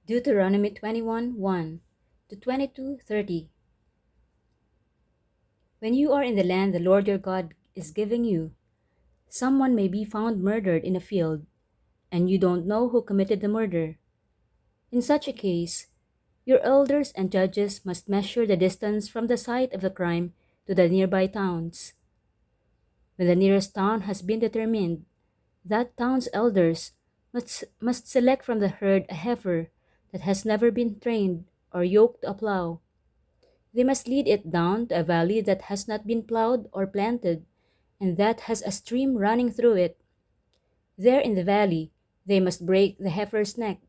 Deuteronomy 21:1 to 22:30. When you are in the land the Lord your God is giving you, someone may be found murdered in a field, and you don't know who committed the murder. In such a case, your elders and judges must measure the distance from the site of the crime to the nearby towns. When the nearest town has been determined, that town's elders must select from the herd a heifer that has never been trained or yoked to a plow. They must lead it down to a valley that has not been plowed or planted, and that has a stream running through it. There in the valley, they must break the heifer's neck.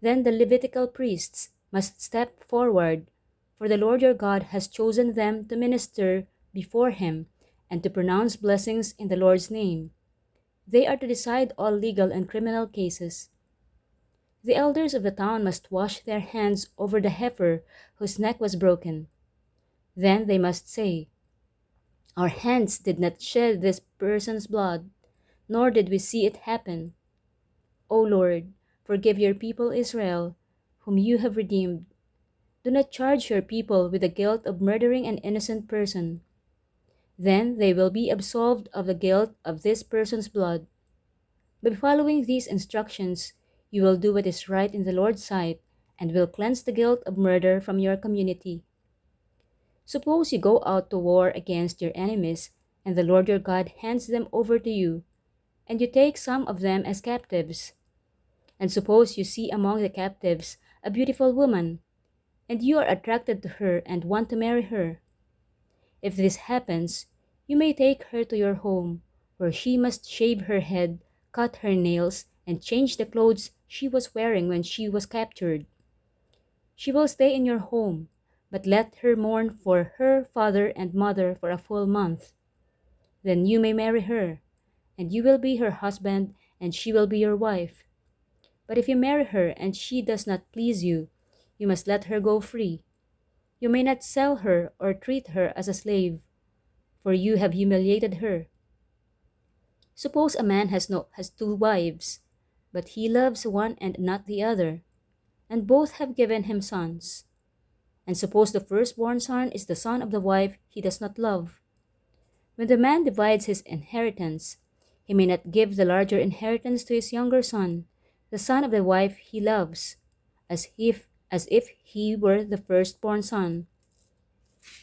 Then the Levitical priests must step forward, for the Lord your God has chosen them to minister before him and to pronounce blessings in the Lord's name. They are to decide all legal and criminal cases. The elders of the town must wash their hands over the heifer whose neck was broken. Then they must say, "Our hands did not shed this person's blood, nor did we see it happen. O Lord, forgive your people Israel, whom you have redeemed. Do not charge your people with the guilt of murdering an innocent person. Then they will be absolved of the guilt of this person's blood. By following these instructions, you will do what is right in the Lord's sight and will cleanse the guilt of murder from your community. Suppose you go out to war against your enemies, and the Lord your God hands them over to you, and you take some of them as captives. And suppose you see among the captives a beautiful woman, and you are attracted to her and want to marry her. If this happens, you may take her to your home, where she must shave her head, cut her nails, and change the clothes she was wearing when she was captured. She will stay in your home, but let her mourn for her father and mother for a full month. Then you may marry her, and you will be her husband, and she will be your wife. But if you marry her and she does not please you, you must let her go free. You may not sell her or treat her as a slave, for you have humiliated her. Suppose a man has two wives, but he loves one and not the other, and both have given him sons. And suppose the firstborn son is the son of the wife he does not love. When the man divides his inheritance, he may not give the larger inheritance to his younger son, the son of the wife he loves, as if he were the firstborn son.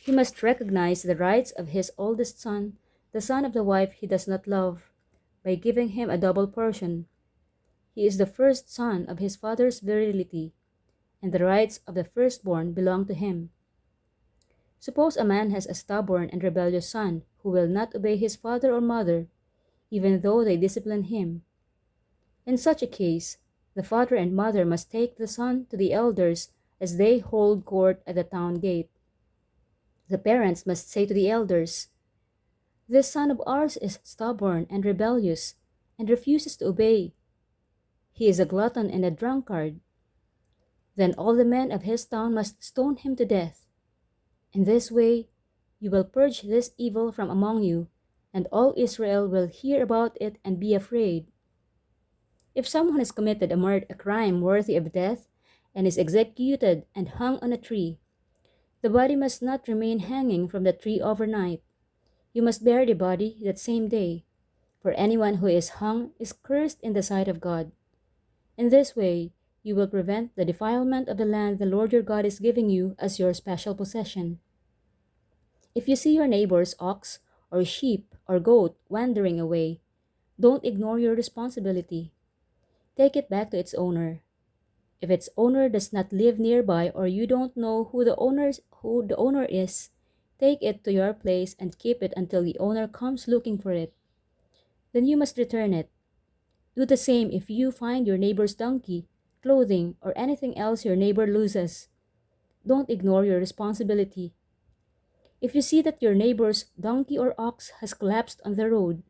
He must recognize the rights of his oldest son, the son of the wife he does not love, by giving him a double portion. He is the first son of his father's virility, and the rights of the firstborn belong to him. Suppose a man has a stubborn and rebellious son who will not obey his father or mother, even though they discipline him. In such a case, the father and mother must take the son to the elders as they hold court at the town gate. The parents must say to the elders, "This son of ours is stubborn and rebellious and refuses to obey. He is a glutton and a drunkard." Then all the men of his town must stone him to death. In this way, you will purge this evil from among you, and all Israel will hear about it and be afraid. If someone has committed a crime worthy of death and is executed and hung on a tree, the body must not remain hanging from the tree overnight. You must bury the body that same day, for anyone who is hung is cursed in the sight of God. In this way, you will prevent the defilement of the land the Lord your God is giving you as your special possession. If you see your neighbor's ox or sheep or goat wandering away, don't ignore your responsibility. Take it back to its owner. If its owner does not live nearby or you don't know who the owner is, take it to your place and keep it until the owner comes looking for it. Then you must return it. Do the same if you find your neighbor's donkey, clothing, or anything else your neighbor loses. Don't ignore your responsibility. If you see that your neighbor's donkey or ox has collapsed on the road,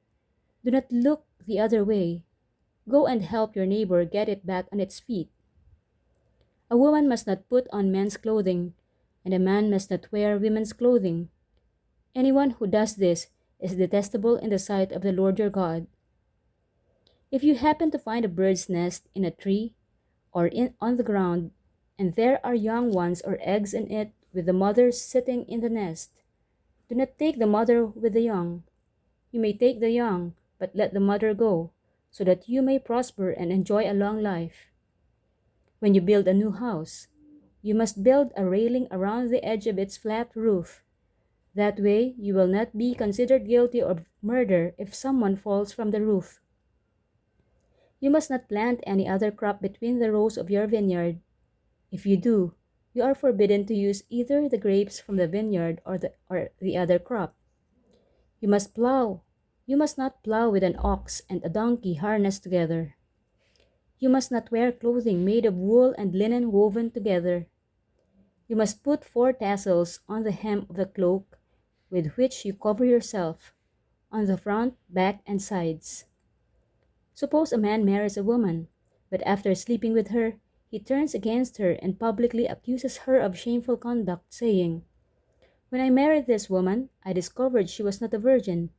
do not look the other way. Go and help your neighbor get it back on its feet. A woman must not put on men's clothing, and a man must not wear women's clothing. Anyone who does this is detestable in the sight of the Lord your God. If you happen to find a bird's nest in a tree, or on the ground, and there are young ones or eggs in it, with the mother sitting in the nest. Do not take the mother with the young. You may take the young, but let the mother go, so that you may prosper and enjoy a long life. When you build a new house, you must build a railing around the edge of its flat roof. That way, you will not be considered guilty of murder if someone falls from the roof. You must not plant any other crop between the rows of your vineyard. If you do, you are forbidden to use either the grapes from the vineyard or the other crop. You must plow. You must not plow with an ox and a donkey harnessed together. You must not wear clothing made of wool and linen woven together. You must put 4 tassels on the hem of the cloak with which you cover yourself, on the front, back, and sides. Suppose a man marries a woman, but after sleeping with her, he turns against her and publicly accuses her of shameful conduct, saying, "When I married this woman, I discovered she was not a virgin."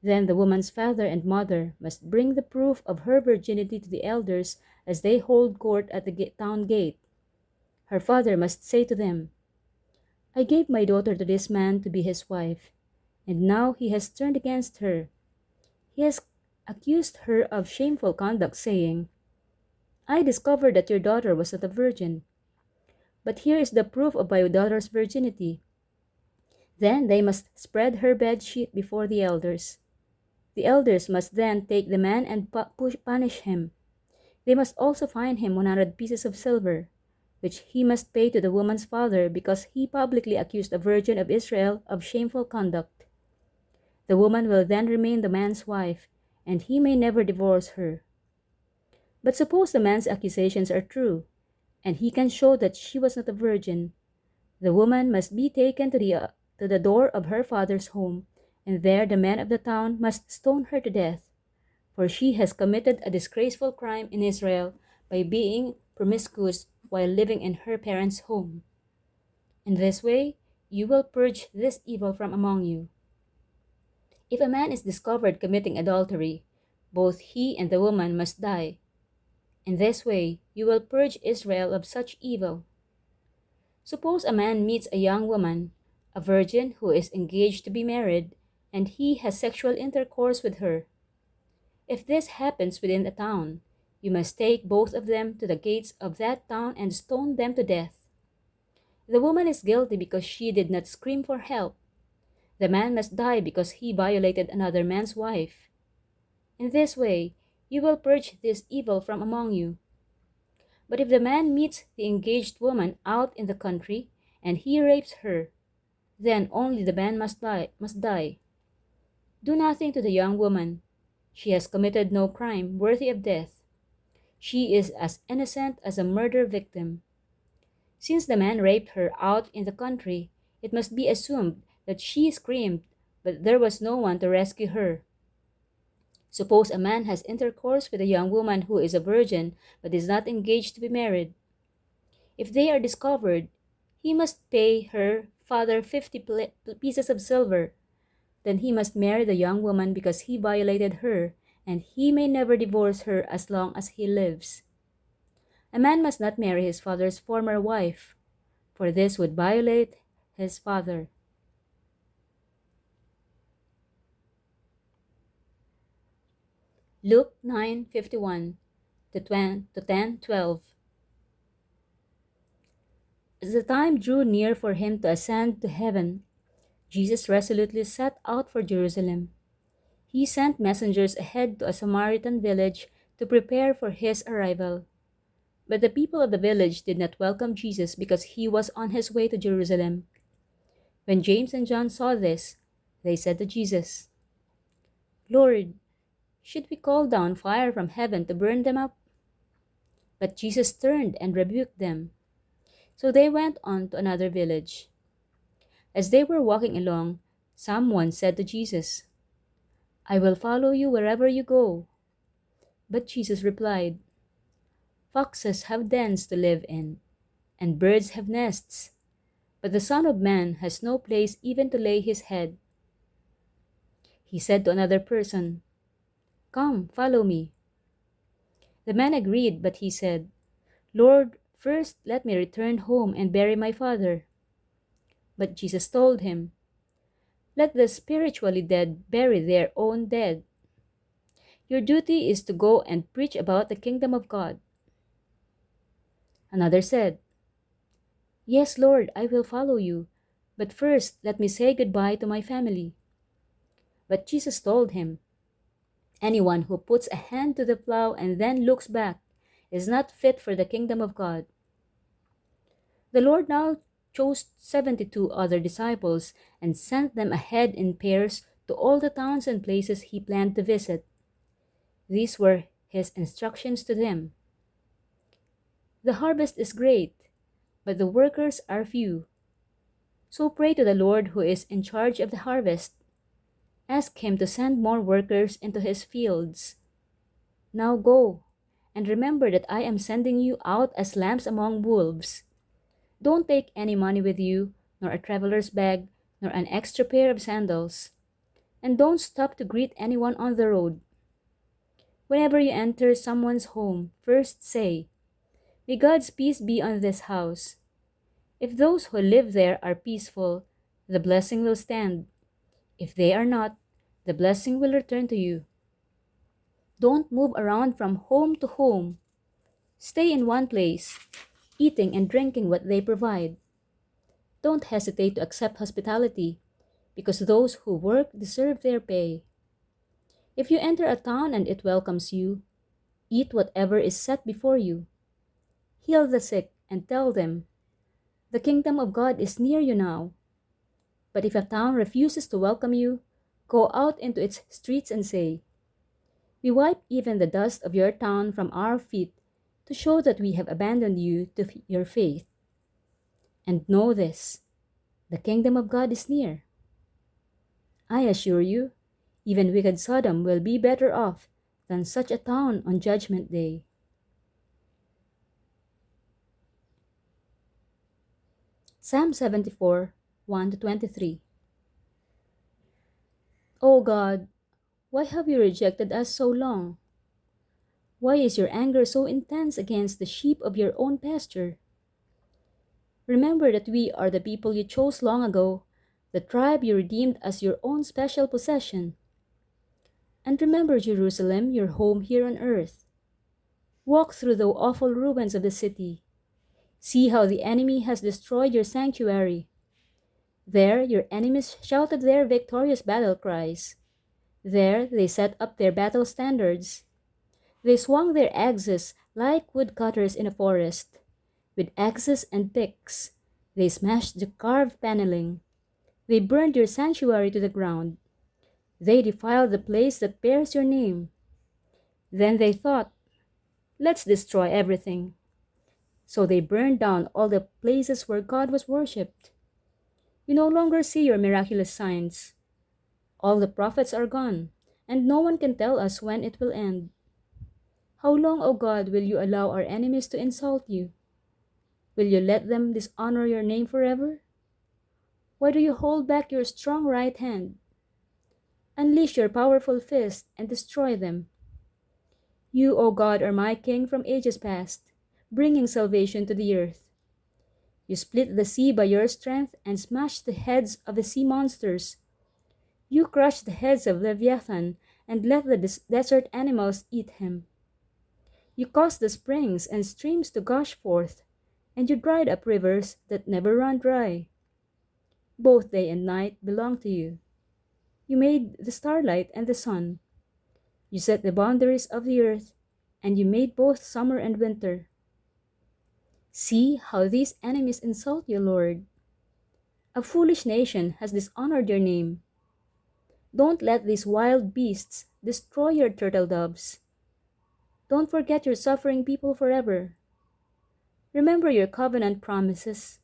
Then the woman's father and mother must bring the proof of her virginity to the elders as they hold court at the town gate. Her father must say to them, "I gave my daughter to this man to be his wife, and now he has turned against her. He has accused her of shameful conduct, saying, 'I discovered that your daughter was not a virgin. But here is the proof of my daughter's virginity.'" Then they must spread her bed sheet before the elders. The elders must then take the man and punish him. They must also fine him 100 pieces of silver, which he must pay to the woman's father because he publicly accused a virgin of Israel of shameful conduct. The woman will then remain the man's wife, and he may never divorce her. But suppose the man's accusations are true, and he can show that she was not a virgin. The woman must be taken to the door of her father's home, and there the men of the town must stone her to death, for she has committed a disgraceful crime in Israel by being promiscuous while living in her parents' home. In this way, you will purge this evil from among you. If a man is discovered committing adultery, both he and the woman must die. In this way, you will purge Israel of such evil. Suppose a man meets a young woman, a virgin who is engaged to be married, and he has sexual intercourse with her. If this happens within a town, you must take both of them to the gates of that town and stone them to death. The woman is guilty because she did not scream for help. The man must die because he violated another man's wife. In this way, you will purge this evil from among you. But if the man meets the engaged woman out in the country and he rapes her, then only the man must die. Do nothing to the young woman. She has committed no crime worthy of death. She is as innocent as a murder victim. Since the man raped her out in the country, it must be assumed that she screamed, but there was no one to rescue her. Suppose a man has intercourse with a young woman who is a virgin but is not engaged to be married. If they are discovered, he must pay her father 50 pieces of silver. Then he must marry the young woman because he violated her, and he may never divorce her as long as he lives. A man must not marry his father's former wife, for this would violate his father. Luke 9:51 to 10:12. As the time drew near for him to ascend to heaven, Jesus resolutely set out for Jerusalem. He sent messengers ahead to a Samaritan village to prepare for his arrival. But the people of the village did not welcome Jesus because he was on his way to Jerusalem. When James and John saw this, they said to Jesus, "Lord, should we call down fire from heaven to burn them up?" But Jesus turned and rebuked them. So they went on to another village. As they were walking along, someone said to Jesus, "I will follow you wherever you go." But Jesus replied, "Foxes have dens to live in, and birds have nests, but the Son of Man has no place even to lay his head." He said to another person, "Come, follow me." The man agreed, but he said, Lord, first let me return home and bury my father. But Jesus told him, let the spiritually dead bury their own dead. Your duty is to go and preach about the kingdom of God. Another said, yes, Lord, I will follow you, but first let me say goodbye to my family. But Jesus told him, anyone who puts a hand to the plow and then looks back is not fit for the kingdom of God. The Lord now chose 72 other disciples and sent them ahead in pairs to all the towns and places he planned to visit. These were his instructions to them. The harvest is great, but the workers are few. So pray to the Lord who is in charge of the harvest. Ask him to send more workers into his fields. Now go, and remember that I am sending you out as lambs among wolves. Don't take any money with you, nor a traveler's bag, nor an extra pair of sandals. And don't stop to greet anyone on the road. Whenever you enter someone's home, first say, may God's peace be on this house. If those who live there are peaceful, the blessing will stand. If they are not, the blessing will return to you. Don't move around from home to home. Stay in one place, eating and drinking what they provide. Don't hesitate to accept hospitality, because those who work deserve their pay. If you enter a town and it welcomes you, eat whatever is set before you. Heal the sick and tell them, the kingdom of God is near you now. But if a town refuses to welcome you, go out into its streets and say, we wipe even the dust of your town from our feet to show that we have abandoned you to your faith. And know this, the kingdom of God is near. I assure you, even wicked Sodom will be better off than such a town on Judgment Day. Psalm 74, 1-23. O God, why have you rejected us so long? Why is your anger so intense against the sheep of your own pasture? Remember that we are the people you chose long ago, the tribe you redeemed as your own special possession. And remember Jerusalem, your home here on earth. Walk through the awful ruins of the city. See how the enemy has destroyed your sanctuary. There your enemies shouted their victorious battle cries. There they set up their battle standards. They swung their axes like woodcutters in a forest. With axes and picks, they smashed the carved paneling. They burned your sanctuary to the ground. They defiled the place that bears your name. Then they thought, let's destroy everything. So they burned down all the places where God was worshipped. We no longer see your miraculous signs. All the prophets are gone, and no one can tell us when it will end. How long, O God, will you allow our enemies to insult you? Will you let them dishonor your name forever? Why do you hold back your strong right hand? Unleash your powerful fist and destroy them. You, O God, are my King from ages past, bringing salvation to the earth. You split the sea by your strength and smashed the heads of the sea monsters. You crushed the heads of Leviathan and let the desert animals eat him. You caused the springs and streams to gush forth, and you dried up rivers that never run dry. Both day and night belong to you. You made the starlight and the sun. You set the boundaries of the earth, and you made both summer and winter. See how these enemies insult you, Lord. A foolish nation has dishonored your name. Don't let these wild beasts destroy your turtle doves. Don't forget your suffering people forever. Remember your covenant promises,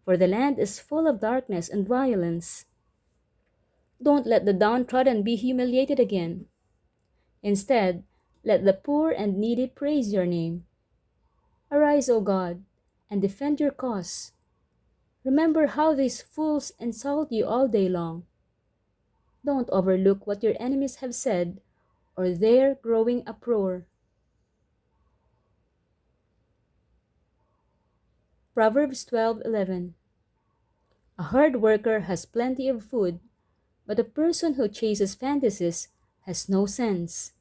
for the land is full of darkness and violence. Don't let the downtrodden be humiliated again. Instead, let the poor and needy praise your name. Arise, O God, and defend your cause. Remember how these fools insult you all day long. Don't overlook what your enemies have said, or their growing uproar. Proverbs 12:11. A hard worker has plenty of food, but a person who chases fantasies has no sense.